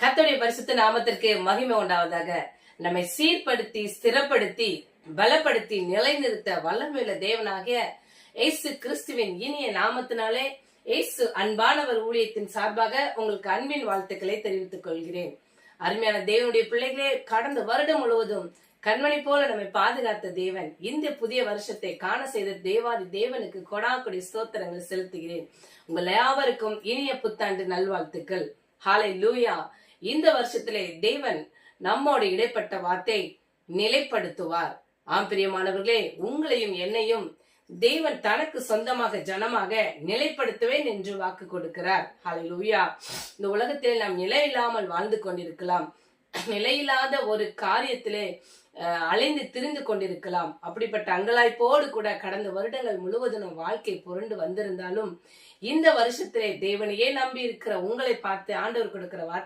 கர்த்தருடைய பரிசுத்த நாமத்திற்கு மகிமை உண்டாவதாக. நம்மை சீர்படுத்தி ஸ்திரப்படுத்தி பலப்படுத்தி நிலைநிறுத்த வல்லமையுள்ள தேவனாகிய இயேசு கிறிஸ்துவின் இனிய நாமத்தினாலே இயேசு அன்பானவர் ஊழியத்தின் சார்பாக உங்களுக்கு அன்பின் வாழ்த்துக்களை தெரிவித்துக் கொள்கிறேன். அருமையான தேவனுடைய பிள்ளைகளே, கடந்த வருடம் முழுவதும் கண்மணி போல நம்மை பாதுகாத்த தேவன் இந்த புதிய வருஷத்தை காண செய்த தேவாதி தேவனுக்கு கொடாக்குடி ஸ்தோத்திரங்கள் செலுத்துகிறேன். உங்கள் யாவருக்கும் இனிய புத்தாண்டு நல்வாழ்த்துக்கள். ஹல்லேலூயா. இந்த வருஷத்திலே தேவன் நம்மோடு இடைப்பட்ட வார்த்தை நிலைப்படுத்துவார். ஆம் பிரியமானவர்களே, உங்களையும் என்னையும் தேவன் தனக்கு சொந்தமாக ஜனமாக நிலைப்படுத்துவேன் என்று வாக்கு கொடுக்கிறார். ஹல்லேலூயா. இந்த உலகத்தில் நாம் நிலையில்லாமல் வாழ்ந்து கொண்டிருக்கலாம். நிலையில்லாத ஒரு காரியத்திலே அலைந்து திரிந்து கொண்டிருக்கலாம். அப்படிப்பட்ட அங்கலாய்ப்போடு கூட கடந்த வருடங்கள் முழுவதும் நம் வாழ்க்கை புரண்டு வந்திருந்தாலும் இந்த வருஷத்திலே தேவனையே நம்பி இருக்கிற உங்களை பார்த்து ஆண்டவர் கொடுக்கிற வார்த்தை